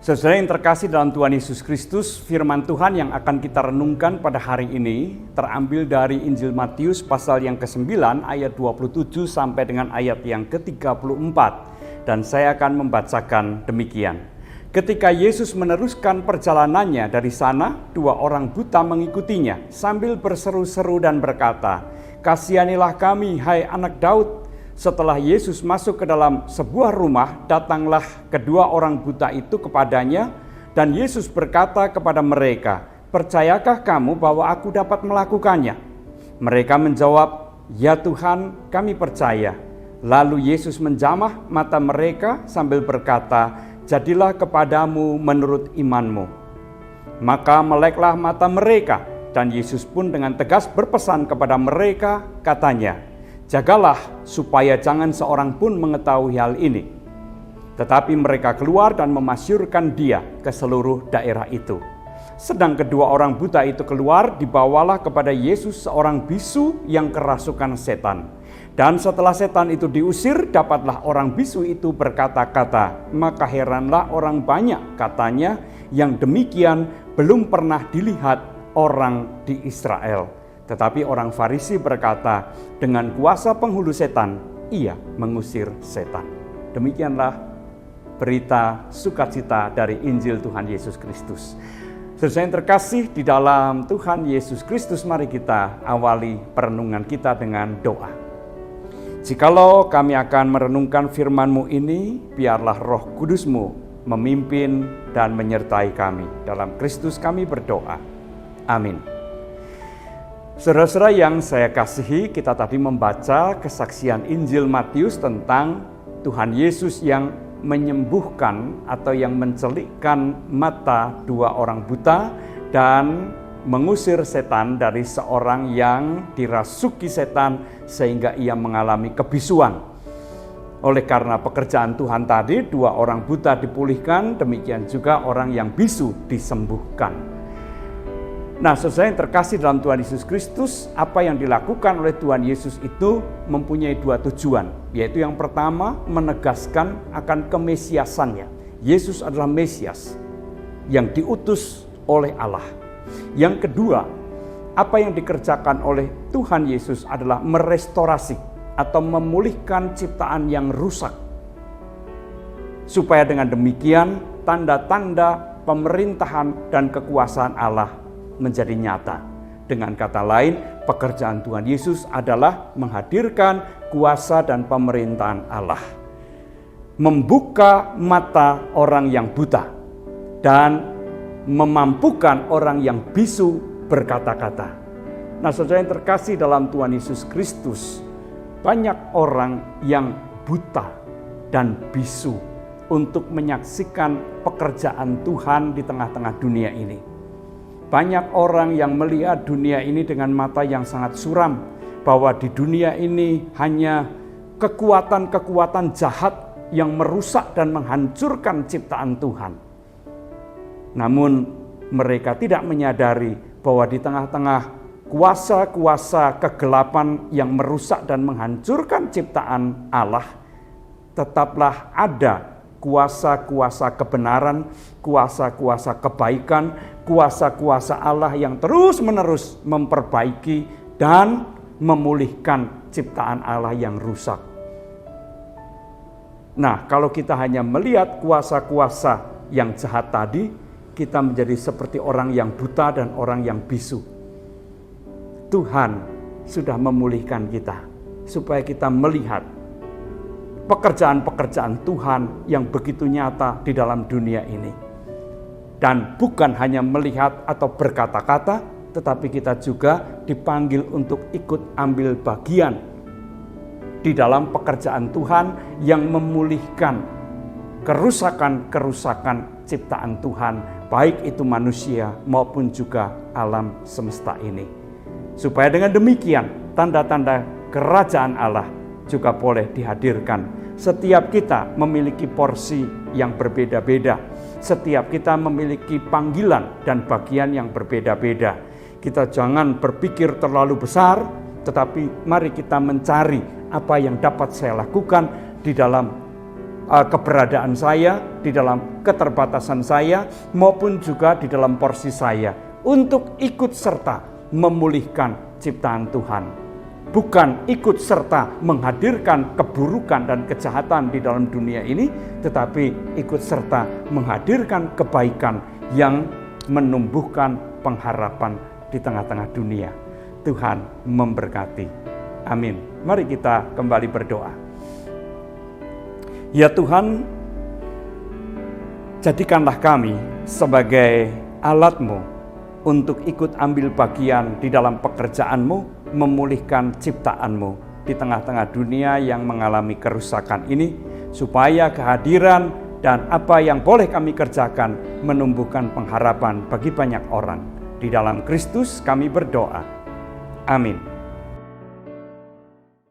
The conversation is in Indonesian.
Saudara yang terkasih dalam Tuhan Yesus Kristus, firman Tuhan yang akan kita renungkan pada hari ini terambil dari Injil Matius pasal yang ke-9 ayat 27 sampai dengan ayat yang ke-34. Dan saya akan membacakan demikian. Ketika Yesus meneruskan perjalanannya dari sana, 2 orang buta mengikutinya sambil berseru-seru dan berkata, "Kasihanilah kami, hai anak Daud." Setelah Yesus masuk ke dalam sebuah rumah, datanglah kedua orang buta itu kepadanya, dan Yesus berkata kepada mereka, "Percayakah kamu bahwa aku dapat melakukannya?" Mereka menjawab, "Ya Tuhan, kami percaya." Lalu Yesus menjamah mata mereka sambil berkata, "Jadilah kepadamu menurut imanmu." Maka meleklah mata mereka, dan Yesus pun dengan tegas berpesan kepada mereka, katanya, "Jagalah supaya jangan seorang pun mengetahui hal ini." Tetapi mereka keluar dan memasyurkan dia ke seluruh daerah itu. Sedang kedua orang buta itu keluar, dibawalah kepada Yesus seorang bisu yang kerasukan setan. Dan setelah setan itu diusir, dapatlah orang bisu itu berkata-kata. Maka heranlah orang banyak, katanya, yang demikian belum pernah dilihat orang di Israel. Tetapi orang Farisi berkata, dengan kuasa penghulu setan, ia mengusir setan. Demikianlah berita sukacita dari Injil Tuhan Yesus Kristus. Saudara yang terkasih di dalam Tuhan Yesus Kristus, mari kita awali perenungan kita dengan doa. Jikalau kami akan merenungkan firman-Mu ini, biarlah Roh Kudus-Mu memimpin dan menyertai kami. Dalam Kristus kami berdoa. Amin. Saudara-saudara yang saya kasihi, kita tadi membaca kesaksian Injil Matius tentang Tuhan Yesus yang menyembuhkan atau yang mencelikkan mata 2 orang buta dan mengusir setan dari seorang yang dirasuki setan sehingga ia mengalami kebisuan. Oleh karena pekerjaan Tuhan tadi, 2 orang buta dipulihkan, demikian juga orang yang bisu disembuhkan. Nah, saudara yang terkasih dalam Tuhan Yesus Kristus, apa yang dilakukan oleh Tuhan Yesus itu mempunyai 2 tujuan, yaitu yang pertama menegaskan akan kemesiasannya. Yesus adalah Mesias yang diutus oleh Allah. Yang kedua, apa yang dikerjakan oleh Tuhan Yesus adalah merestorasi atau memulihkan ciptaan yang rusak. Supaya dengan demikian tanda-tanda pemerintahan dan kekuasaan Allah menjadi nyata. Dengan kata lain, pekerjaan Tuhan Yesus adalah menghadirkan kuasa dan pemerintahan Allah. Membuka mata orang yang buta dan memampukan orang yang bisu berkata-kata. Nah, saudara yang terkasih dalam Tuhan Yesus Kristus, banyak orang yang buta dan bisu untuk menyaksikan pekerjaan Tuhan di tengah-tengah dunia ini. Banyak orang yang melihat dunia ini dengan mata yang sangat suram, bahwa di dunia ini hanya kekuatan-kekuatan jahat yang merusak dan menghancurkan ciptaan Tuhan. Namun mereka tidak menyadari bahwa di tengah-tengah kuasa-kuasa kegelapan yang merusak dan menghancurkan ciptaan Allah, tetaplah ada kuasa-kuasa kebenaran, kuasa-kuasa kebaikan, kuasa-kuasa Allah yang terus-menerus memperbaiki dan memulihkan ciptaan Allah yang rusak. Nah, kalau kita hanya melihat kuasa-kuasa yang jahat tadi, kita menjadi seperti orang yang buta dan orang yang bisu. Tuhan sudah memulihkan kita supaya kita melihat pekerjaan-pekerjaan Tuhan yang begitu nyata di dalam dunia ini. Dan bukan hanya melihat atau berkata-kata, tetapi kita juga dipanggil untuk ikut ambil bagian di dalam pekerjaan Tuhan yang memulihkan kerusakan-kerusakan ciptaan Tuhan, baik itu manusia maupun juga alam semesta ini. Supaya dengan demikian tanda-tanda kerajaan Allah juga boleh dihadirkan. Setiap kita memiliki porsi yang berbeda-beda. Setiap kita memiliki panggilan dan bagian yang berbeda-beda. Kita jangan berpikir terlalu besar, tetapi mari kita mencari apa yang dapat saya lakukan di dalam keberadaan saya, di dalam keterbatasan saya, maupun juga di dalam porsi saya, untuk ikut serta memulihkan ciptaan Tuhan. Bukan ikut serta menghadirkan keburukan dan kejahatan di dalam dunia ini, tetapi ikut serta menghadirkan kebaikan yang menumbuhkan pengharapan di tengah-tengah dunia. Tuhan memberkati. Amin. Mari kita kembali berdoa. Ya Tuhan, jadikanlah kami sebagai alat-Mu untuk ikut ambil bagian di dalam pekerjaan-Mu, memulihkan ciptaan-Mu di tengah-tengah dunia yang mengalami kerusakan ini, supaya kehadiran dan apa yang boleh kami kerjakan menumbuhkan pengharapan bagi banyak orang. Di dalam Kristus kami berdoa. Amin.